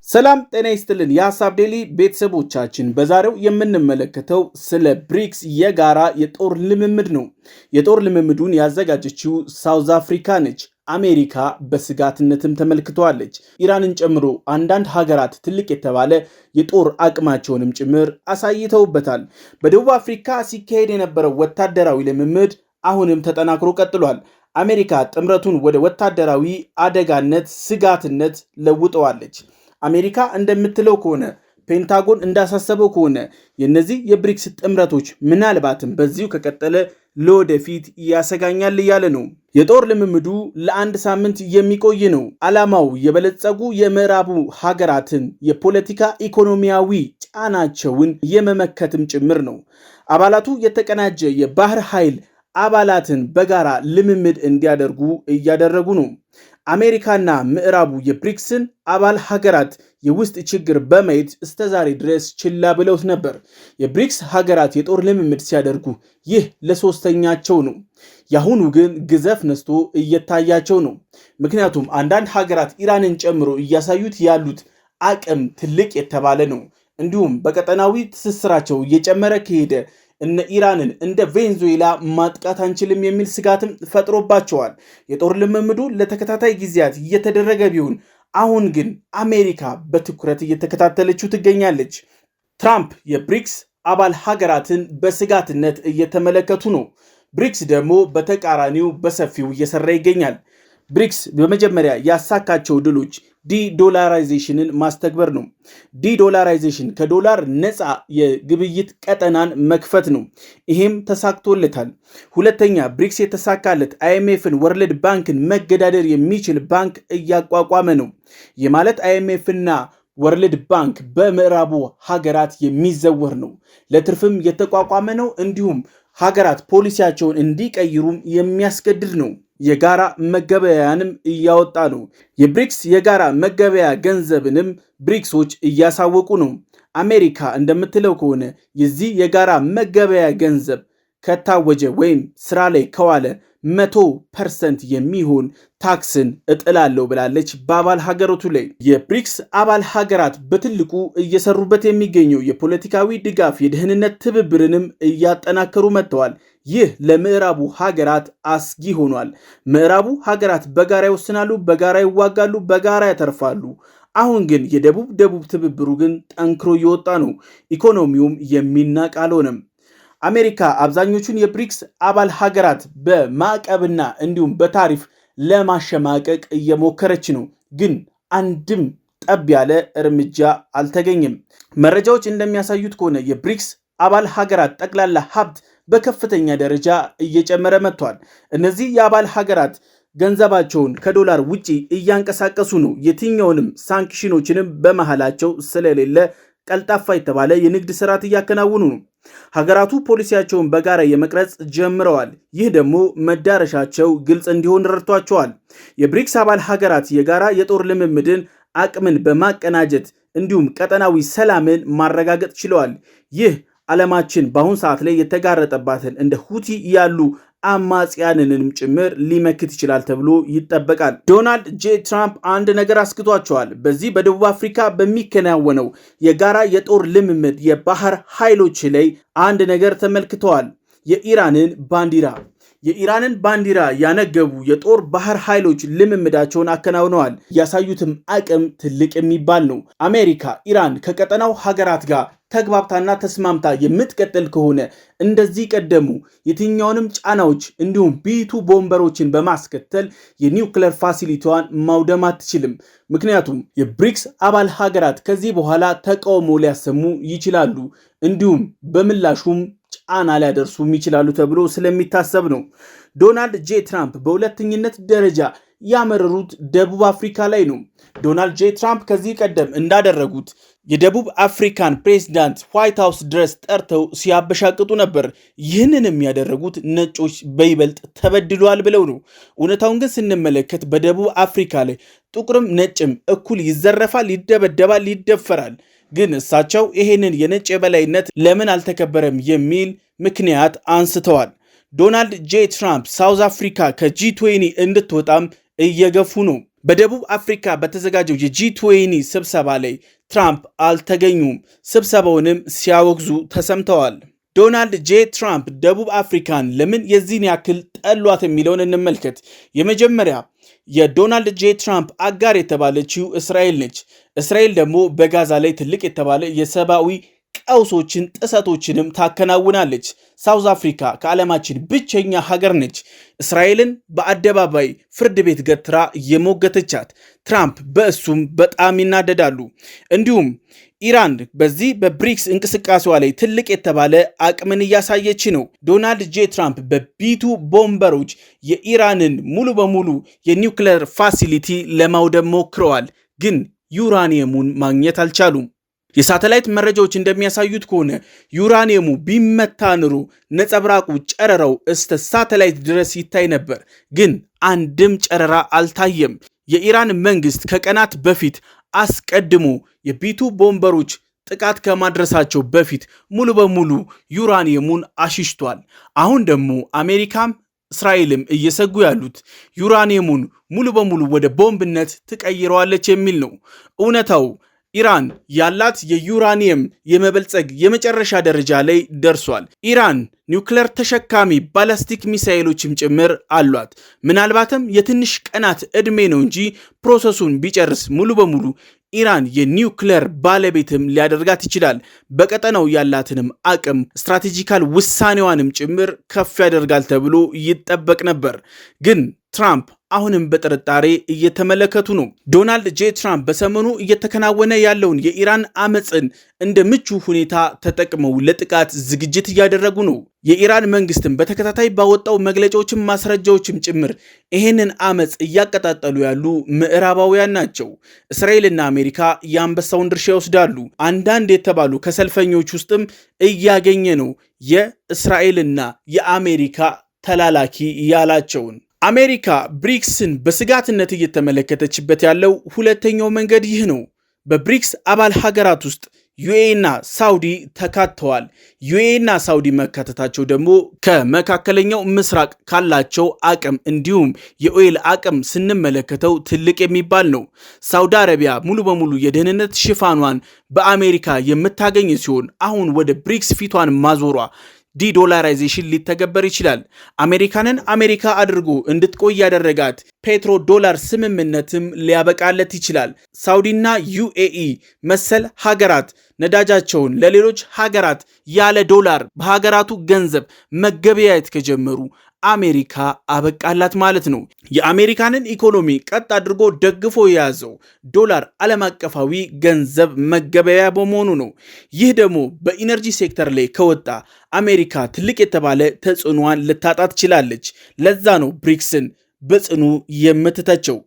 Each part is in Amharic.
ሰላም ጤና ይስጥልን የሐሳብ ዴሊ ቤተሰቦቻችን፣ በዛሬው የምንመለከተው ስለ ብሪክስ የጋራ የጦር ልምምድ ነው። የጦር ልምምዱን ያዘጋጀችው ሳውዝ አፍሪካ ነች። አሜሪካ በስጋትነትም ተመልክተዋለች። ኢራንን ጨምሮ አንዳንድ ሀገራት ትልቅ የተባለ የጦር አቅማቸውንም ጭምር አሳይተውበታል። በደቡብ አፍሪካ ሲካሄድ የነበረው ወታደራዊ ልምምድ አሁንም ተጠናክሮ ቀጥሏል። አሜሪካ ጥምረቱን ወደ ወታደራዊ አደጋነት፣ ስጋትነት ለውጠዋለች። አሜሪካ እንደምትለው ከሆነ ፔንታጎን እንዳሳሰበው ከሆነ የነዚህ የብሪክስ ጥምረቶች ምናልባትም በዚሁ ከቀጠለ ለወደፊት ያሰጋኛል እያለ ነው። የጦር ልምምዱ ለአንድ ሳምንት የሚቆይ ነው። ዓላማው የበለጸጉ የምዕራቡ ሀገራትን የፖለቲካ ኢኮኖሚያዊ ጫናቸውን የመመከትም ጭምር ነው። አባላቱ የተቀናጀ የባህር ኃይል አባላትን በጋራ ልምምድ እንዲያደርጉ እያደረጉ ነው። አሜሪካና ምዕራቡ የብሪክስን አባል ሀገራት የውስጥ ችግር በማየት እስከዛሬ ድረስ ችላ ብለውት ነበር። የብሪክስ ሀገራት የጦር ልምምድ ሲያደርጉ ይህ ለሶስተኛቸው ነው። ያሁኑ ግን ግዘፍ ነስቶ እየታያቸው ነው። ምክንያቱም አንዳንድ ሀገራት ኢራንን ጨምሮ እያሳዩት ያሉት አቅም ትልቅ የተባለ ነው። እንዲሁም በቀጠናዊ ትስስራቸው እየጨመረ ከሄደ እነ ኢራንን እንደ ቬንዙዌላ ማጥቃት አንችልም የሚል ስጋትም ፈጥሮባቸዋል። የጦር ልምምዱ ለተከታታይ ጊዜያት እየተደረገ ቢሆን አሁን ግን አሜሪካ በትኩረት እየተከታተለችው ትገኛለች። ትራምፕ የብሪክስ አባል ሀገራትን በስጋትነት እየተመለከቱ ነው። ብሪክስ ደግሞ በተቃራኒው በሰፊው እየሰራ ይገኛል። ብሪክስ በመጀመሪያ ያሳካቸው ድሎች ዲዶላራይዜሽንን ማስተግበር ነው። ዲዶላራይዜሽን ከዶላር ነፃ የግብይት ቀጠናን መክፈት ነው። ይሄም ተሳክቶለታል። ሁለተኛ ብሪክስ የተሳካለት አይኤምኤፍን፣ ወርልድ ባንክን መገዳደር የሚችል ባንክ እያቋቋመ ነው። ይህ ማለት አይኤምኤፍና ወርልድ ባንክ በምዕራቡ ሀገራት የሚዘወር ነው። ለትርፍም የተቋቋመ ነው። እንዲሁም ሀገራት ፖሊሲያቸውን እንዲቀይሩም የሚያስገድድ ነው። የጋራ መገበያያንም እያወጣ ነው። የብሪክስ የጋራ መገበያ ገንዘብንም ብሪክሶች እያሳወቁ ነው። አሜሪካ እንደምትለው ከሆነ የዚህ የጋራ መገበያ ገንዘብ ከታወጀ ወይም ስራ ላይ ከዋለ 100% የሚሆን ታክስን እጥላለሁ ብላለች በአባል ሀገራቱ ላይ። የብሪክስ አባል ሀገራት በትልቁ እየሰሩበት የሚገኘው የፖለቲካዊ ድጋፍ፣ የደህንነት ትብብርንም እያጠናከሩ መጥተዋል። ይህ ለምዕራቡ ሀገራት አስጊ ሆኗል። ምዕራቡ ሀገራት በጋራ ይወስናሉ፣ በጋራ ይዋጋሉ፣ በጋራ ያተርፋሉ። አሁን ግን የደቡብ ትብብሩ ግን ጠንክሮ እየወጣ ነው። ኢኮኖሚውም የሚናቅ አልሆነም። አሜሪካ አብዛኞቹን የብሪክስ አባል ሀገራት በማዕቀብና እንዲሁም በታሪፍ ለማሸማቀቅ እየሞከረች ነው። ግን አንድም ጠብ ያለ እርምጃ አልተገኘም። መረጃዎች እንደሚያሳዩት ከሆነ የብሪክስ አባል ሀገራት ጠቅላላ ሀብት በከፍተኛ ደረጃ እየጨመረ መጥቷል። እነዚህ የአባል ሀገራት ገንዘባቸውን ከዶላር ውጪ እያንቀሳቀሱ ነው። የትኛውንም ሳንክሽኖችንም በመሃላቸው ስለሌለ ቀልጣፋ የተባለ የንግድ ስርዓት እያከናወኑ ነው። ሀገራቱ ፖሊሲያቸውን በጋራ የመቅረጽ ጀምረዋል። ይህ ደግሞ መዳረሻቸው ግልጽ እንዲሆን ረድቷቸዋል። የብሪክስ አባል ሀገራት የጋራ የጦር ልምምድን አቅምን በማቀናጀት እንዲሁም ቀጠናዊ ሰላምን ማረጋገጥ ችለዋል። ይህ ዓለማችን በአሁን ሰዓት ላይ የተጋረጠባትን እንደ ሁቲ ያሉ አማጽያንንም ጭምር ሊመክት ይችላል ተብሎ ይጠበቃል። ዶናልድ ጄ ትራምፕ አንድ ነገር አስክቷቸዋል። በዚህ በደቡብ አፍሪካ በሚከናወነው የጋራ የጦር ልምምድ የባህር ኃይሎች ላይ አንድ ነገር ተመልክተዋል። የኢራንን ባንዲራ ያነገቡ የጦር ባህር ኃይሎች ልምምዳቸውን አከናውነዋል። ያሳዩትም አቅም ትልቅ የሚባል ነው። አሜሪካ ኢራን ከቀጠናው ሀገራት ጋር ተግባብታና ተስማምታ የምትቀጥል ከሆነ እንደዚህ ቀደሙ የትኛውንም ጫናዎች እንዲሁም ቢቱ ቦምበሮችን በማስከተል የኒውክሌር ፋሲሊቲዋን ማውደም አትችልም። ምክንያቱም የብሪክስ አባል ሀገራት ከዚህ በኋላ ተቃውሞ ሊያሰሙ ይችላሉ፣ እንዲሁም በምላሹም ጫና ሊያደርሱም ይችላሉ ተብሎ ስለሚታሰብ ነው። ዶናልድ ጄ ትራምፕ በሁለተኝነት ደረጃ ያመረሩት ደቡብ አፍሪካ ላይ ነው። ዶናልድ ጄ ትራምፕ ከዚህ ቀደም እንዳደረጉት የደቡብ አፍሪካን ፕሬዝዳንት ዋይት ሃውስ ድረስ ጠርተው ሲያበሻቅጡ ነበር። ይህንንም ያደረጉት ነጮች በይበልጥ ተበድሏል ብለው ነው። እውነታውን ግን ስንመለከት በደቡብ አፍሪካ ላይ ጥቁርም ነጭም እኩል ይዘረፋል፣ ይደበደባል፣ ይደፈራል። ግን እሳቸው ይሄንን የነጭ የበላይነት ለምን አልተከበረም የሚል ምክንያት አንስተዋል። ዶናልድ ጄ ትራምፕ ሳውዝ አፍሪካ ከጂ20 እንድትወጣም እየገፉ ነው። በደቡብ አፍሪካ በተዘጋጀው የጂ20 ስብሰባ ላይ ትራምፕ አልተገኙም። ስብሰባውንም ሲያወግዙ ተሰምተዋል። ዶናልድ ጄ ትራምፕ ደቡብ አፍሪካን ለምን የዚህን ያክል ጠሏት የሚለውን እንመልከት። የመጀመሪያ የዶናልድ ጄ ትራምፕ አጋር የተባለችው እስራኤል ነች። እስራኤል ደግሞ በጋዛ ላይ ትልቅ የተባለ የሰብአዊ ቀውሶችን ጥሰቶችንም ታከናውናለች። ሳውዝ አፍሪካ ከዓለማችን ብቸኛ ሀገር ነች እስራኤልን በአደባባይ ፍርድ ቤት ገትራ የሞገተቻት። ትራምፕ በእሱም በጣም ይናደዳሉ። እንዲሁም ኢራን በዚህ በብሪክስ እንቅስቃሴዋ ላይ ትልቅ የተባለ አቅምን እያሳየች ነው። ዶናልድ ጄ ትራምፕ በቢቱ ቦምበሮች የኢራንን ሙሉ በሙሉ የኒውክሌር ፋሲሊቲ ለማውደም ሞክረዋል፣ ግን ዩራኒየሙን ማግኘት አልቻሉም። የሳተላይት መረጃዎች እንደሚያሳዩት ከሆነ ዩራኒየሙ ቢመታ ኑሮ ነጸብራቁ ጨረራው እስከ ሳተላይት ድረስ ይታይ ነበር፣ ግን አንድም ጨረራ አልታየም። የኢራን መንግስት ከቀናት በፊት አስቀድሞ የቢቱ ቦምበሮች ጥቃት ከማድረሳቸው በፊት ሙሉ በሙሉ ዩራኒየሙን አሽሽቷል። አሁን ደግሞ አሜሪካም እስራኤልም እየሰጉ ያሉት ዩራኒየሙን ሙሉ በሙሉ ወደ ቦምብነት ትቀይረዋለች የሚል ነው። እውነታው ኢራን ያላት የዩራኒየም የመበልጸግ የመጨረሻ ደረጃ ላይ ደርሷል። ኢራን ኒውክሌር ተሸካሚ ባላስቲክ ሚሳኤሎችም ጭምር አሏት። ምናልባትም የትንሽ ቀናት ዕድሜ ነው እንጂ ፕሮሰሱን ቢጨርስ ሙሉ በሙሉ ኢራን የኒውክሌር ባለቤትም ሊያደርጋት ይችላል። በቀጠናው ያላትንም አቅም ስትራቴጂካል ውሳኔዋንም ጭምር ከፍ ያደርጋል ተብሎ ይጠበቅ ነበር። ግን ትራምፕ አሁንም በጥርጣሬ እየተመለከቱ ነው። ዶናልድ ጄ ትራምፕ በሰሞኑ እየተከናወነ ያለውን የኢራን አመፅን እንደ ምቹ ሁኔታ ተጠቅመው ለጥቃት ዝግጅት እያደረጉ ነው። የኢራን መንግስትም በተከታታይ ባወጣው መግለጫዎችም ማስረጃዎችም ጭምር ይህንን አመፅ እያቀጣጠሉ ያሉ ምዕራባውያን ናቸው። እስራኤልና አሜሪካ የአንበሳውን ድርሻ ይወስዳሉ። አንዳንድ የተባሉ ከሰልፈኞች ውስጥም እያገኘ ነው የእስራኤልና የአሜሪካ ተላላኪ ያላቸውን። አሜሪካ ብሪክስን በስጋትነት እየተመለከተችበት ያለው ሁለተኛው መንገድ ይህ ነው። በብሪክስ አባል ሀገራት ውስጥ ዩኤኢና ሳውዲ ተካተዋል። ዩኤኢና ሳውዲ መካተታቸው ደግሞ ከመካከለኛው ምስራቅ ካላቸው አቅም እንዲሁም የኦይል አቅም ስንመለከተው ትልቅ የሚባል ነው። ሳውዲ አረቢያ ሙሉ በሙሉ የደህንነት ሽፋኗን በአሜሪካ የምታገኝ ሲሆን አሁን ወደ ብሪክስ ፊቷን ማዞሯ ዲዶላራይዜሽን ሊተገበር ይችላል። አሜሪካንን አሜሪካ አድርጎ እንድትቆይ ያደረጋት ፔትሮ ዶላር ስምምነትም ሊያበቃለት ይችላል። ሳውዲና ዩኤኢ መሰል ሀገራት ነዳጃቸውን ለሌሎች ሀገራት ያለ ዶላር በሀገራቱ ገንዘብ መገበያየት ከጀመሩ አሜሪካ አበቃላት ማለት ነው። የአሜሪካንን ኢኮኖሚ ቀጥ አድርጎ ደግፎ የያዘው ዶላር ዓለም አቀፋዊ ገንዘብ መገበያያ በመሆኑ ነው። ይህ ደግሞ በኢነርጂ ሴክተር ላይ ከወጣ አሜሪካ ትልቅ የተባለ ተጽዕኖዋን ልታጣ ትችላለች። ለዛ ነው ብሪክስን በጽኑ የምትተቸው።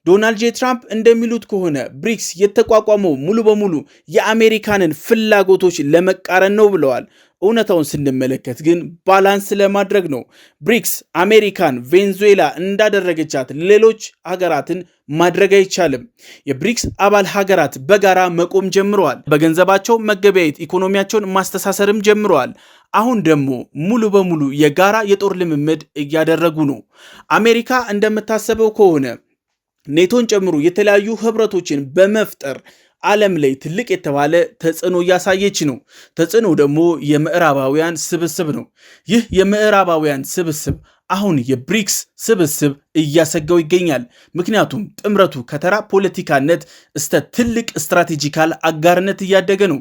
ዶናልድ ጄ ትራምፕ እንደሚሉት ከሆነ ብሪክስ የተቋቋመው ሙሉ በሙሉ የአሜሪካንን ፍላጎቶች ለመቃረን ነው ብለዋል። እውነታውን ስንመለከት ግን ባላንስ ለማድረግ ነው። ብሪክስ አሜሪካን ቬንዙዌላ እንዳደረገቻት ሌሎች ሀገራትን ማድረግ አይቻልም። የብሪክስ አባል ሀገራት በጋራ መቆም ጀምረዋል። በገንዘባቸው መገበያየት፣ ኢኮኖሚያቸውን ማስተሳሰርም ጀምረዋል። አሁን ደግሞ ሙሉ በሙሉ የጋራ የጦር ልምምድ እያደረጉ ነው። አሜሪካ እንደምታሰበው ከሆነ ኔቶን ጨምሮ የተለያዩ ህብረቶችን በመፍጠር ዓለም ላይ ትልቅ የተባለ ተጽዕኖ እያሳየች ነው። ተጽዕኖ ደግሞ የምዕራባውያን ስብስብ ነው። ይህ የምዕራባውያን ስብስብ አሁን የብሪክስ ስብስብ እያሰጋው ይገኛል። ምክንያቱም ጥምረቱ ከተራ ፖለቲካነት እስከ ትልቅ ስትራቴጂካል አጋርነት እያደገ ነው።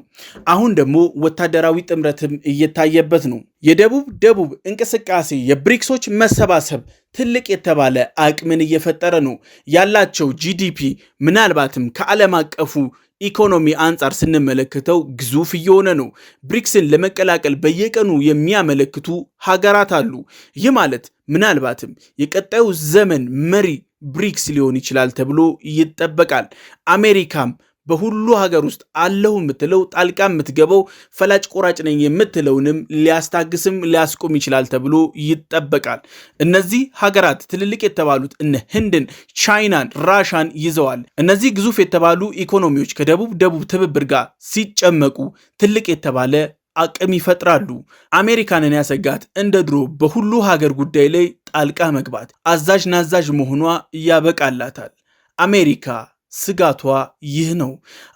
አሁን ደግሞ ወታደራዊ ጥምረትም እየታየበት ነው። የደቡብ እንቅስቃሴ የብሪክሶች መሰባሰብ ትልቅ የተባለ አቅምን እየፈጠረ ነው። ያላቸው ጂዲፒ ምናልባትም ከዓለም አቀፉ ኢኮኖሚ አንጻር ስንመለከተው ግዙፍ እየሆነ ነው። ብሪክስን ለመቀላቀል በየቀኑ የሚያመለክቱ ሀገራት አሉ። ይህ ማለት ምናልባትም የቀጣዩ ዘመን መሪ ብሪክስ ሊሆን ይችላል ተብሎ ይጠበቃል። አሜሪካም በሁሉ ሀገር ውስጥ አለሁ የምትለው ጣልቃ የምትገባው ፈላጭ ቆራጭ ነኝ የምትለውንም ሊያስታግስም ሊያስቆም ይችላል ተብሎ ይጠበቃል። እነዚህ ሀገራት ትልልቅ የተባሉት እነ ህንድን፣ ቻይናን፣ ራሻን ይዘዋል። እነዚህ ግዙፍ የተባሉ ኢኮኖሚዎች ከደቡብ ትብብር ጋር ሲጨመቁ ትልቅ የተባለ አቅም ይፈጥራሉ። አሜሪካንን ያሰጋት እንደ ድሮ በሁሉ ሀገር ጉዳይ ላይ ጣልቃ መግባት፣ አዛዥ ናዛዥ መሆኗ ያበቃላታል። አሜሪካ ስጋቷ ይህ ነው።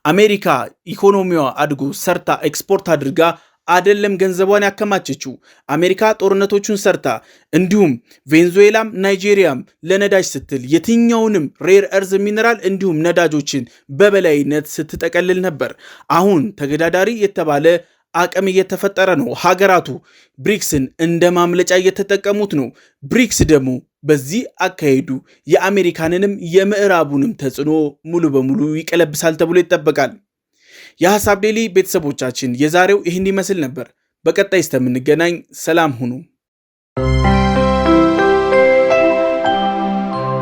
አሜሪካ ኢኮኖሚዋ አድጎ ሰርታ ኤክስፖርት አድርጋ አይደለም ገንዘቧን ያከማቸችው። አሜሪካ ጦርነቶቹን ሰርታ እንዲሁም ቬንዙዌላም ናይጄሪያም ለነዳጅ ስትል የትኛውንም ሬር እርዝ ሚነራል እንዲሁም ነዳጆችን በበላይነት ስትጠቀልል ነበር። አሁን ተገዳዳሪ የተባለ አቅም እየተፈጠረ ነው። ሀገራቱ ብሪክስን እንደ ማምለጫ እየተጠቀሙት ነው። ብሪክስ ደግሞ በዚህ አካሄዱ የአሜሪካንንም የምዕራቡንም ተጽዕኖ ሙሉ በሙሉ ይቀለብሳል ተብሎ ይጠበቃል። የሐሳብ ዴሊ ቤተሰቦቻችን የዛሬው ይህን ይመስል ነበር። በቀጣይ እስከምንገናኝ ሰላም ሁኑ።